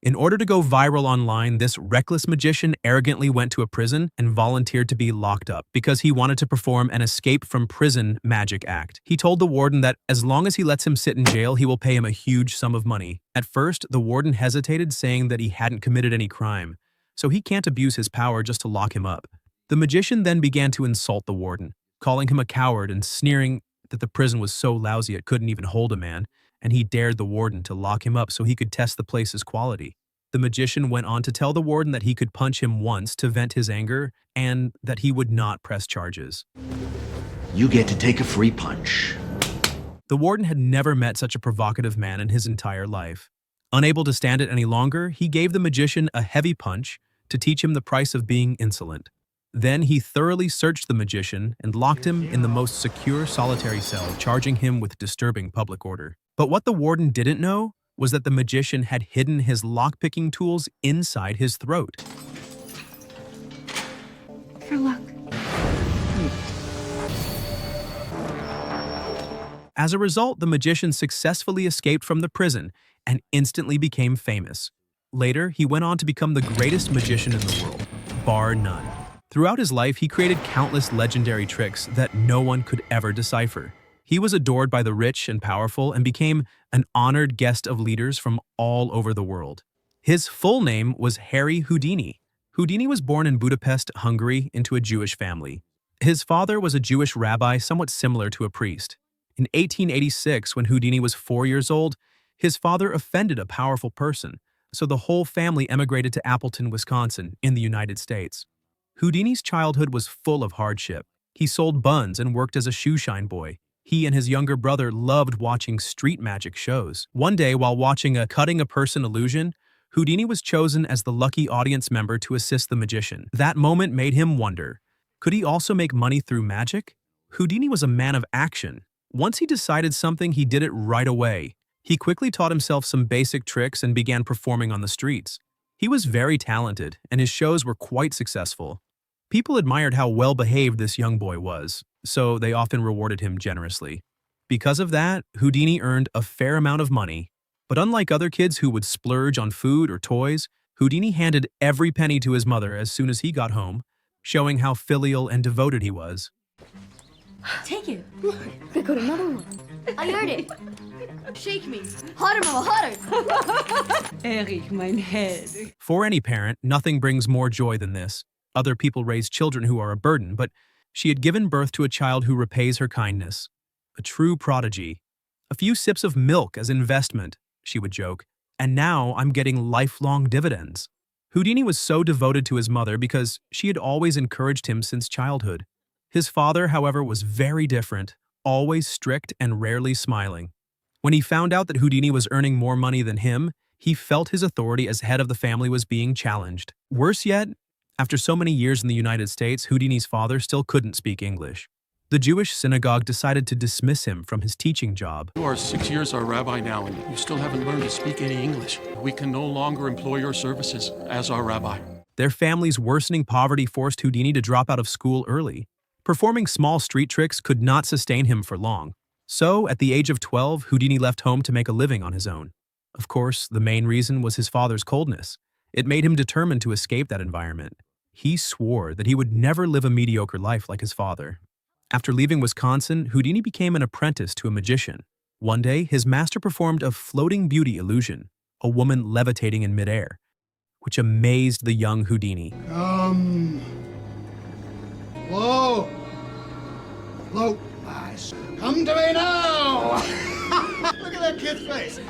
In order to go viral online, this reckless magician arrogantly went to a prison and volunteered to be locked up because he wanted to perform an escape from prison magic act. He told the warden that as long as he lets him sit in jail, he will pay him a huge sum of money. At first, the warden hesitated, saying that he hadn't committed any crime, so he can't abuse his power just to lock him up. The magician then began to insult the warden, calling him a coward and sneering that the prison was so lousy it couldn't even hold a man, and he dared the warden to lock him up so he could test the place's quality. The magician went on to tell the warden that he could punch him once to vent his anger and that he would not press charges. You get to take a free punch. The warden had never met such a provocative man in his entire life. Unable to stand it any longer, he gave the magician a heavy punch to teach him the price of being insolent. Then he thoroughly searched the magician and locked him in the most secure solitary cell, charging him with disturbing public order. But what the warden didn't know was that the magician had hidden his lockpicking tools inside his throat. For luck. As a result, the magician successfully escaped from the prison and instantly became famous. Later, he went on to become the greatest magician in the world, bar none. Throughout his life, he created countless legendary tricks that no one could ever decipher. He was adored by the rich and powerful and became an honored guest of leaders from all over the world. His full name was Harry Houdini. Houdini was born in Budapest, Hungary, into a Jewish family. His father was a Jewish rabbi somewhat similar to a priest. In 1886, when Houdini was 4 years old, his father offended a powerful person, so the whole family emigrated to Appleton, Wisconsin, in the United States. Houdini's childhood was full of hardship. He sold buns and worked as a shoeshine boy. He and his younger brother loved watching street magic shows. One day, while watching a cutting-a-person illusion, Houdini was chosen as the lucky audience member to assist the magician. That moment made him wonder, could he also make money through magic? Houdini was a man of action. Once he decided something, he did it right away. He quickly taught himself some basic tricks and began performing on the streets. He was very talented, and his shows were quite successful. People admired how well-behaved this young boy was, so they often rewarded him generously. Because of that, Houdini earned a fair amount of money. But unlike other kids who would splurge on food or toys, Houdini handed every penny to his mother as soon as he got home, showing how filial and devoted he was. Take it. I got another one. I heard it. Shake me. Harder, mama, harder. Erich, mein head. For any parent, nothing brings more joy than this. Other people raise children who are a burden, but she had given birth to a child who repays her kindness. A true prodigy. A few sips of milk as investment, she would joke, and now I'm getting lifelong dividends. Houdini was so devoted to his mother because she had always encouraged him since childhood. His father, however, was very different, always strict and rarely smiling. When he found out that Houdini was earning more money than him, he felt his authority as head of the family was being challenged. Worse yet, after so many years in the United States, Houdini's father still couldn't speak English. The Jewish synagogue decided to dismiss him from his teaching job. You are 6 years our rabbi now, and you still haven't learned to speak any English. We can no longer employ your services as our rabbi. Their family's worsening poverty forced Houdini to drop out of school early. Performing small street tricks could not sustain him for long. So, at the age of 12, Houdini left home to make a living on his own. Of course, the main reason was his father's coldness. It made him determined to escape that environment. He swore that he would never live a mediocre life like his father. After leaving Wisconsin, Houdini became an apprentice to a magician. One day, his master performed a floating beauty illusion, a woman levitating in midair, which amazed the young Houdini. Whoa! Float, eyes. Come to me now! Look at that kid's face!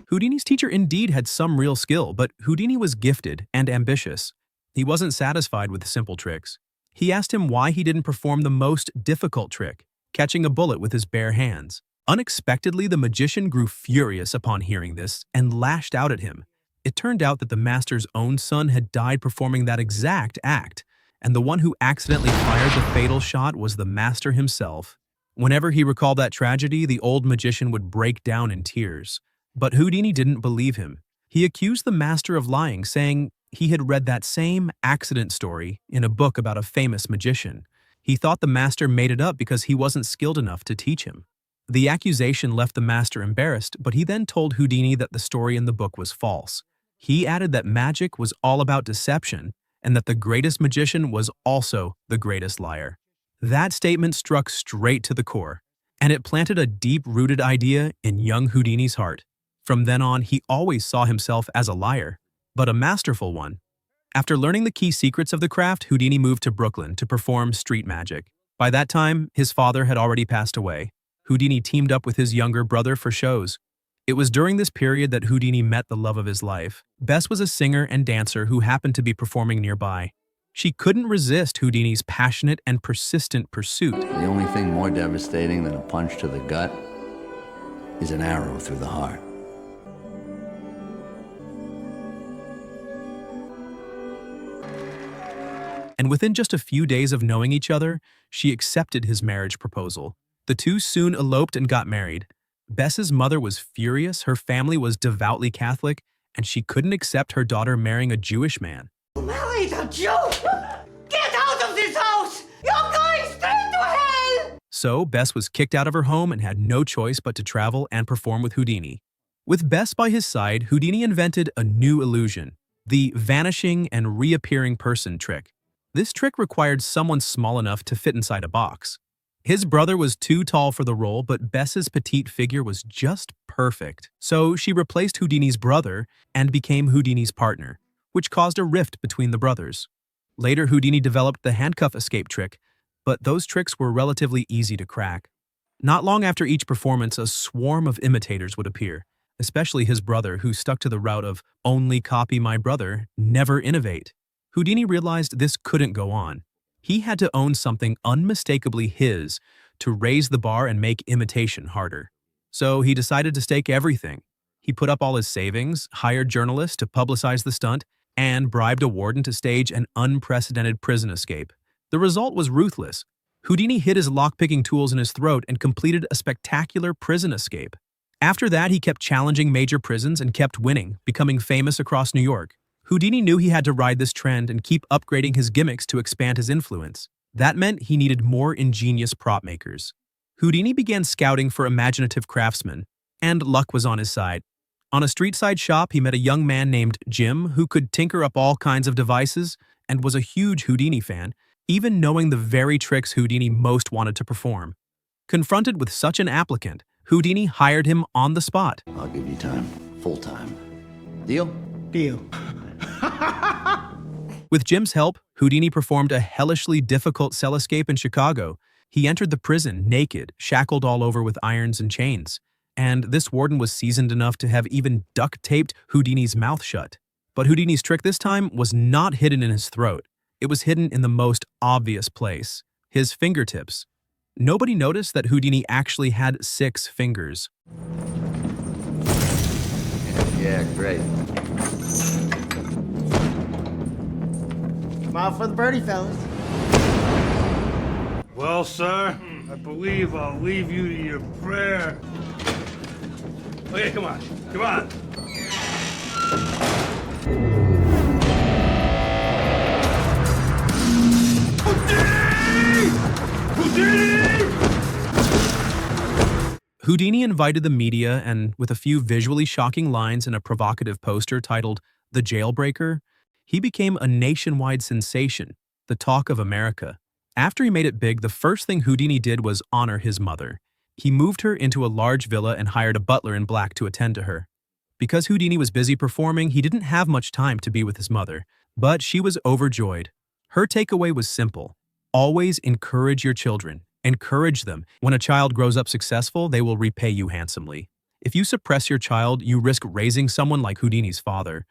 Houdini's teacher indeed had some real skill, but Houdini was gifted and ambitious. He wasn't satisfied with simple tricks. He asked him why he didn't perform the most difficult trick, catching a bullet with his bare hands. Unexpectedly, the magician grew furious upon hearing this and lashed out at him. It turned out that the master's own son had died performing that exact act, and the one who accidentally fired the fatal shot was the master himself. Whenever he recalled that tragedy, the old magician would break down in tears. But Houdini didn't believe him. He accused the master of lying, saying he had read that same accident story in a book about a famous magician. He thought the master made it up because he wasn't skilled enough to teach him. The accusation left the master embarrassed, but he then told Houdini that the story in the book was false. He added that magic was all about deception and that the greatest magician was also the greatest liar. That statement struck straight to the core, and it planted a deep-rooted idea in young Houdini's heart. From then on, he always saw himself as a liar, but a masterful one. After learning the key secrets of the craft, Houdini moved to Brooklyn to perform street magic. By that time, his father had already passed away. Houdini teamed up with his younger brother for shows. It was during this period that Houdini met the love of his life. Bess was a singer and dancer who happened to be performing nearby. She couldn't resist Houdini's passionate and persistent pursuit. The only thing more devastating than a punch to the gut is an arrow through the heart. And within just a few days of knowing each other, she accepted his marriage proposal. The two soon eloped and got married. Bess's mother was furious, her family was devoutly Catholic, and she couldn't accept her daughter marrying a Jewish man. You married a Jew! Get out of this house! You're going straight to hell! So Bess was kicked out of her home and had no choice but to travel and perform with Houdini. With Bess by his side, Houdini invented a new illusion, the vanishing and reappearing person trick. This trick required someone small enough to fit inside a box. His brother was too tall for the role, but Bess's petite figure was just perfect. So she replaced Houdini's brother and became Houdini's partner, which caused a rift between the brothers. Later, Houdini developed the handcuff escape trick, but those tricks were relatively easy to crack. Not long after each performance, a swarm of imitators would appear, especially his brother, who stuck to the route of only copy my brother, never innovate. Houdini realized this couldn't go on. He had to own something unmistakably his to raise the bar and make imitation harder. So he decided to stake everything. He put up all his savings, hired journalists to publicize the stunt, and bribed a warden to stage an unprecedented prison escape. The result was ruthless. Houdini hid his lockpicking tools in his throat and completed a spectacular prison escape. After that, he kept challenging major prisons and kept winning, becoming famous across New York. Houdini knew he had to ride this trend and keep upgrading his gimmicks to expand his influence. That meant he needed more ingenious prop makers. Houdini began scouting for imaginative craftsmen, and luck was on his side. On a street-side shop, he met a young man named Jim who could tinker up all kinds of devices and was a huge Houdini fan, even knowing the very tricks Houdini most wanted to perform. Confronted with such an applicant, Houdini hired him on the spot. I'll give you time. Full time. Deal? Deal. With Jim's help, Houdini performed a hellishly difficult cell escape in Chicago. He entered the prison naked, shackled all over with irons and chains. And this warden was seasoned enough to have even duct-taped Houdini's mouth shut. But Houdini's trick this time was not hidden in his throat. It was hidden in the most obvious place, his fingertips. Nobody noticed that Houdini actually had 6 fingers. Yeah, great. Smile for the birdie, fellas. Well, sir, I believe I'll leave you to your prayer. Okay, come on. Come on. Houdini invited the media, and with a few visually shocking lines and a provocative poster titled The Jailbreaker, he became a nationwide sensation, the talk of America. After he made it big, the first thing Houdini did was honor his mother. He moved her into a large villa and hired a butler in black to attend to her. Because Houdini was busy performing, he didn't have much time to be with his mother, but she was overjoyed. Her takeaway was simple. Always encourage your children. Encourage them. When a child grows up successful, they will repay you handsomely. If you suppress your child, you risk raising someone like Houdini's father,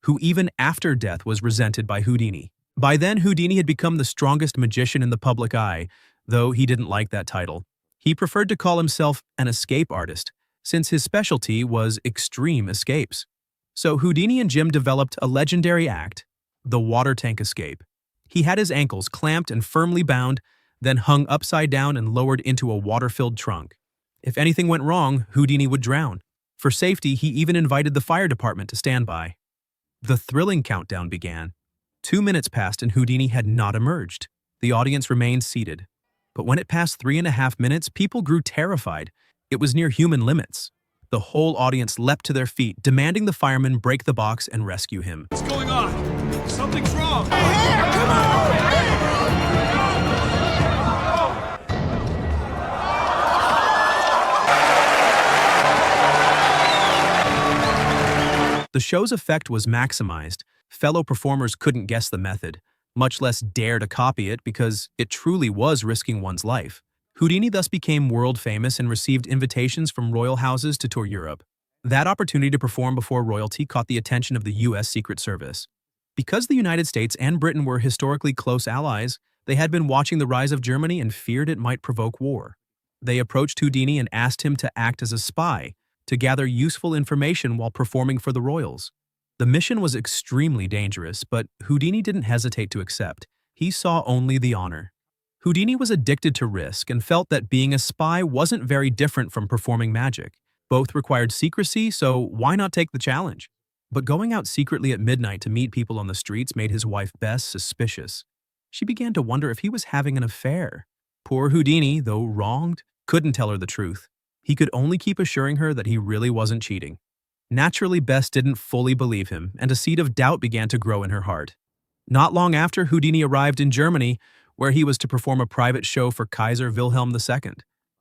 who even after death was resented by Houdini. By then, Houdini had become the strongest magician in the public eye, though he didn't like that title. He preferred to call himself an escape artist, since his specialty was extreme escapes. So Houdini and Jim developed a legendary act, the water tank escape. He had his ankles clamped and firmly bound, then hung upside down and lowered into a water-filled trunk. If anything went wrong, Houdini would drown. For safety, he even invited the fire department to stand by. The thrilling countdown began. 2 minutes passed and Houdini had not emerged. The audience remained seated. But when it passed 3.5 minutes, people grew terrified. It was near human limits. The whole audience leapt to their feet, demanding the firemen break the box and rescue him. What's going on? Something's wrong. The show's effect was maximized. Fellow performers couldn't guess the method, much less dare to copy it because it truly was risking one's life. Houdini thus became world famous and received invitations from royal houses to tour Europe. That opportunity to perform before royalty caught the attention of the U.S. Secret Service. Because the United States and Britain were historically close allies, they had been watching the rise of Germany and feared it might provoke war. They approached Houdini and asked him to act as a spy, to gather useful information while performing for the royals. The mission was extremely dangerous, but Houdini didn't hesitate to accept. He saw only the honor. Houdini was addicted to risk and felt that being a spy wasn't very different from performing magic. Both required secrecy, so why not take the challenge? But going out secretly at midnight to meet people on the streets made his wife Bess suspicious. She began to wonder if he was having an affair. Poor Houdini, though wronged, couldn't tell her the truth. He could only keep assuring her that he really wasn't cheating. Naturally, Bess didn't fully believe him, and a seed of doubt began to grow in her heart. Not long after, Houdini arrived in Germany, where he was to perform a private show for Kaiser Wilhelm II.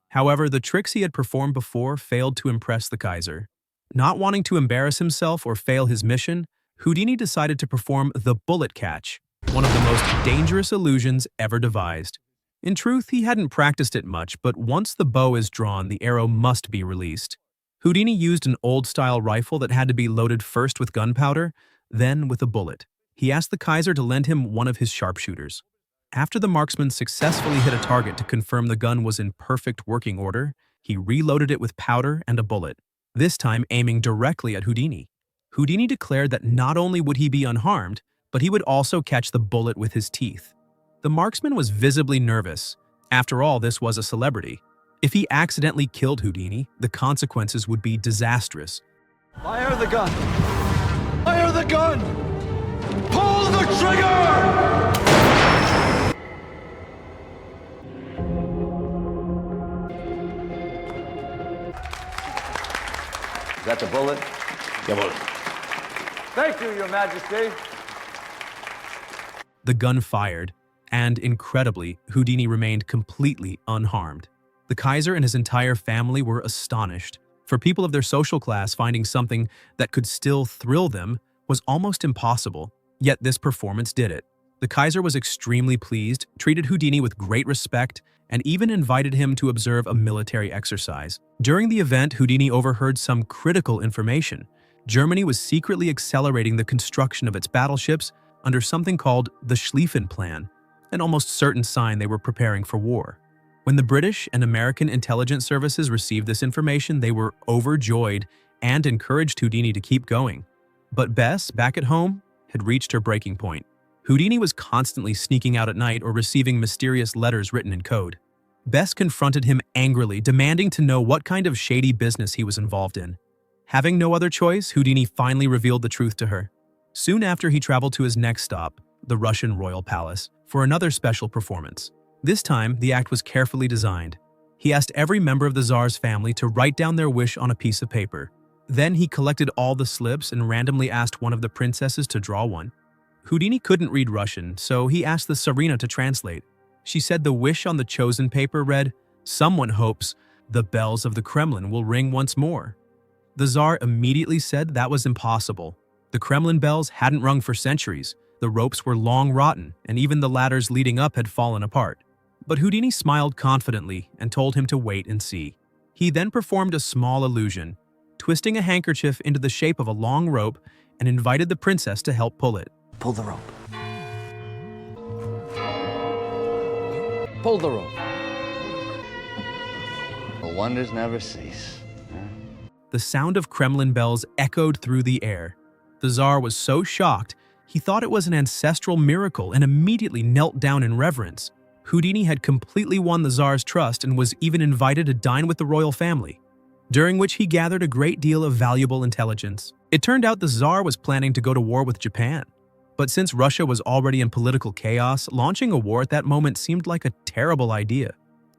However, the tricks he had performed before failed to impress the Kaiser. Not wanting to embarrass himself or fail his mission, Houdini decided to perform the bullet catch, one of the most dangerous illusions ever devised. In truth, he hadn't practiced it much, but once the bow is drawn, the arrow must be released. Houdini used an old-style rifle that had to be loaded first with gunpowder, then with a bullet. He asked the Kaiser to lend him one of his sharpshooters. After the marksman successfully hit a target to confirm the gun was in perfect working order, he reloaded it with powder and a bullet, this time aiming directly at Houdini. Houdini declared that not only would he be unharmed, but he would also catch the bullet with his teeth. The marksman was visibly nervous. After all, this was a celebrity. If he accidentally killed Houdini, the consequences would be disastrous. Fire the gun! Fire the gun! Pull the trigger! Is that the bullet? The bullet. Thank you, Your Majesty. The gun fired, and incredibly, Houdini remained completely unharmed. The Kaiser and his entire family were astonished. For people of their social class, finding something that could still thrill them was almost impossible, yet this performance did it. The Kaiser was extremely pleased, treated Houdini with great respect, and even invited him to observe a military exercise. During the event, Houdini overheard some critical information. Germany was secretly accelerating the construction of its battleships under something called the Schlieffen Plan, an almost certain sign they were preparing for war. When the British and American intelligence services received this information, they were overjoyed and encouraged Houdini to keep going. But Bess, back at home, had reached her breaking point. Houdini was constantly sneaking out at night or receiving mysterious letters written in code. Bess confronted him angrily, demanding to know what kind of shady business he was involved in. Having no other choice, Houdini finally revealed the truth to her. Soon after, he traveled to his next stop, the Russian royal palace, for another special performance. This time, the act was carefully designed. He asked every member of the Tsar's family to write down their wish on a piece of paper. Then he collected all the slips and randomly asked one of the princesses to draw one. Houdini couldn't read Russian, so he asked the Tsarina to translate. She said the wish on the chosen paper read, "Someone hopes the bells of the Kremlin will ring once more." The Tsar immediately said that was impossible. The Kremlin bells hadn't rung for centuries. The ropes were long rotten, and even the ladders leading up had fallen apart. But Houdini smiled confidently and told him to wait and see. He then performed a small illusion, twisting a handkerchief into the shape of a long rope and invited the princess to help pull it. Pull the rope. Pull the rope. The wonders never cease. The sound of Kremlin bells echoed through the air. The Tsar was so shocked, he thought it was an ancestral miracle and immediately knelt down in reverence. Houdini had completely won the Tsar's trust and was even invited to dine with the royal family, during which he gathered a great deal of valuable intelligence. It turned out the Tsar was planning to go to war with Japan. But since Russia was already in political chaos, launching a war at that moment seemed like a terrible idea.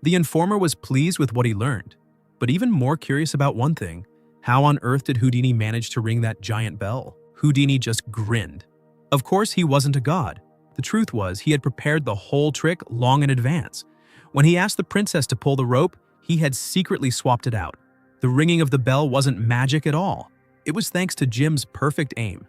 The informer was pleased with what he learned. but even more curious about one thing. How on earth did Houdini manage to ring that giant bell? Houdini just grinned. Of course, he wasn't a god. The truth was, he had prepared the whole trick long in advance. When he asked the princess to pull the rope, he had secretly swapped it out. The ringing of the bell wasn't magic at all. It was thanks to Jim's perfect aim.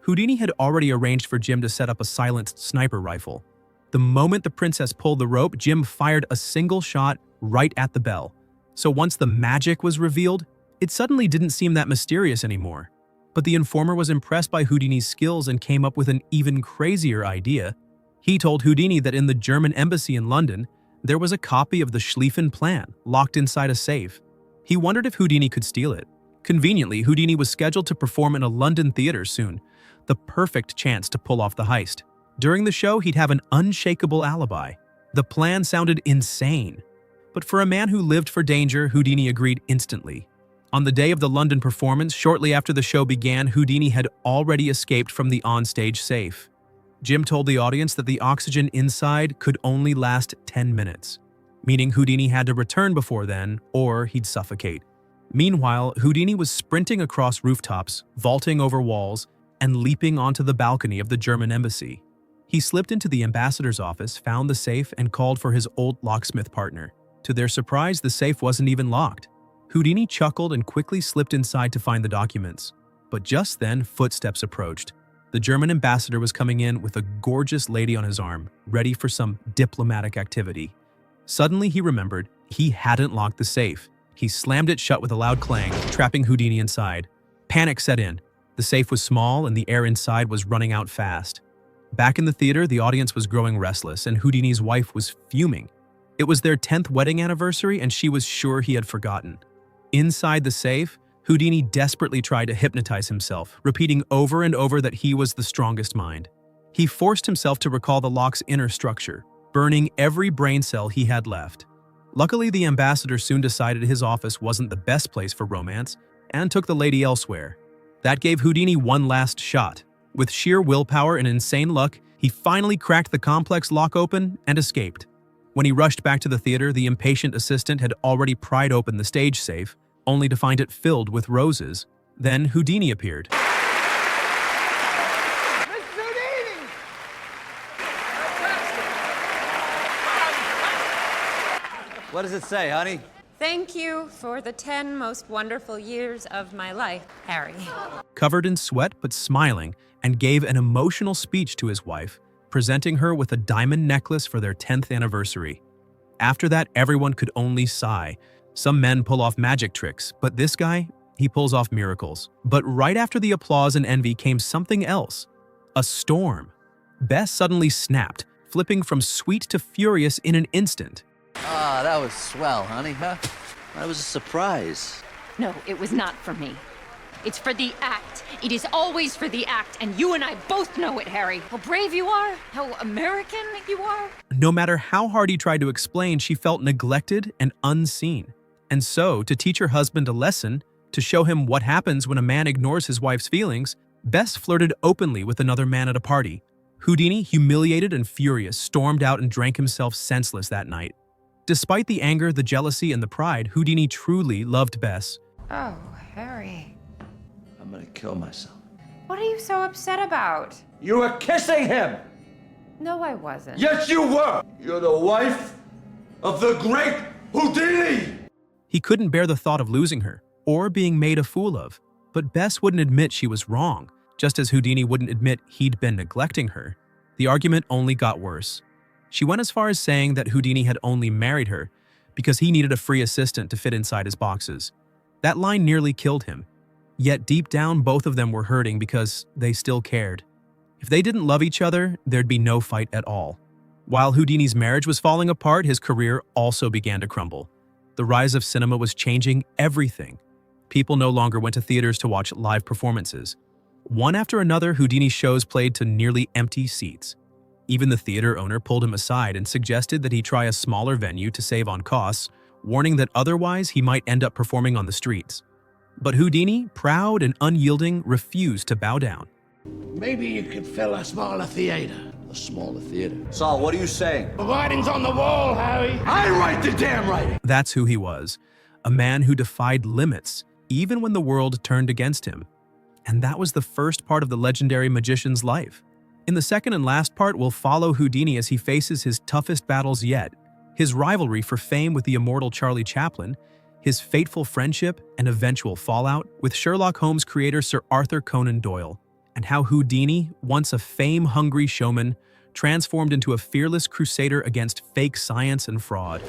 Houdini had already arranged for Jim to set up a silenced sniper rifle. The moment the princess pulled the rope, Jim fired a single shot right at the bell. So once the magic was revealed, it suddenly didn't seem that mysterious anymore. But the informer was impressed by Houdini's skills and came up with an even crazier idea. He told Houdini that in the German embassy in London, there was a copy of the Schlieffen plan locked inside a safe. He wondered if Houdini could steal it. Conveniently, Houdini was scheduled to perform in a London theater soon, the perfect chance to pull off the heist. During the show, he'd have an unshakable alibi. The plan sounded insane. But for a man who lived for danger, Houdini agreed instantly. On the day of the London performance, shortly after the show began, Houdini had already escaped from the onstage safe. Jim told the audience that the oxygen inside could only last 10 minutes, meaning Houdini had to return before then, or he'd suffocate. Meanwhile, Houdini was sprinting across rooftops, vaulting over walls, and leaping onto the balcony of the German embassy. He slipped into the ambassador's office, found the safe, and called for his old locksmith partner. To their surprise, the safe wasn't even locked. Houdini chuckled and quickly slipped inside to find the documents. But just then, footsteps approached. The German ambassador was coming in with a gorgeous lady on his arm, ready for some diplomatic activity. Suddenly, he remembered he hadn't locked the safe. He slammed it shut with a loud clang, trapping Houdini inside. Panic set in. The safe was small and the air inside was running out fast. Back in the theater, the audience was growing restless and Houdini's wife was fuming. It was their 10th wedding anniversary and she was sure he had forgotten. Inside the safe, Houdini desperately tried to hypnotize himself, repeating over and over that he was the strongest mind. He forced himself to recall the lock's inner structure, burning every brain cell he had left. Luckily, the ambassador soon decided his office wasn't the best place for romance and took the lady elsewhere. That gave Houdini one last shot. With sheer willpower and insane luck, he finally cracked the complex lock open and escaped. When he rushed back to the theater, the impatient assistant had already pried open the stage safe, only to find it filled with roses. Then Houdini appeared. What does it say, honey? Thank you for the 10 most wonderful years of my life, Harry. Covered in sweat but smiling, and gave an emotional speech to his wife, presenting her with a diamond necklace for their 10th anniversary. After that, everyone could only sigh. Some men pull off magic tricks, but this guy, he pulls off miracles. But right after the applause and envy came something else. A storm. Bess suddenly snapped, flipping from sweet to furious in an instant. Ah, that was swell, honey, huh? That was a surprise. No, it was not for me. It's for the act. It is always for the act, and you and I both know it, Harry. How brave you are, how American you are. No matter how hard he tried to explain, she felt neglected and unseen. And so, to teach her husband a lesson, to show him what happens when a man ignores his wife's feelings, Bess flirted openly with another man at a party. Houdini, humiliated and furious, stormed out and drank himself senseless that night. Despite the anger, the jealousy, and the pride, Houdini truly loved Bess. Oh, Harry. I'm gonna kill myself. What are you so upset about? You were kissing him! No, I wasn't. Yes, you were! You're the wife of the great Houdini! He couldn't bear the thought of losing her, or being made a fool of. But Bess wouldn't admit she was wrong, just as Houdini wouldn't admit he'd been neglecting her. The argument only got worse. She went as far as saying that Houdini had only married her because he needed a free assistant to fit inside his boxes. That line nearly killed him. Yet deep down, both of them were hurting because they still cared. If they didn't love each other, there'd be no fight at all. While Houdini's marriage was falling apart, his career also began to crumble. The rise of cinema was changing everything. People no longer went to theaters to watch live performances. One after another, Houdini's shows played to nearly empty seats. Even the theater owner pulled him aside and suggested that he try a smaller venue to save on costs, warning that otherwise he might end up performing on the streets. But Houdini, proud and unyielding, refused to bow down. Maybe you could fill a smaller theater. A smaller theater. Saul, what are you saying? The writing's on the wall, Harry. I write the damn writing! That's who he was. a man who defied limits, even when the world turned against him. And that was the first part of the legendary magician's life. In the second and last part, we'll follow Houdini as he faces his toughest battles yet, his rivalry for fame with the immortal Charlie Chaplin, his fateful friendship and eventual fallout with Sherlock Holmes creator Sir Arthur Conan Doyle, and how Houdini, once a fame-hungry showman, transformed into a fearless crusader against fake science and fraud.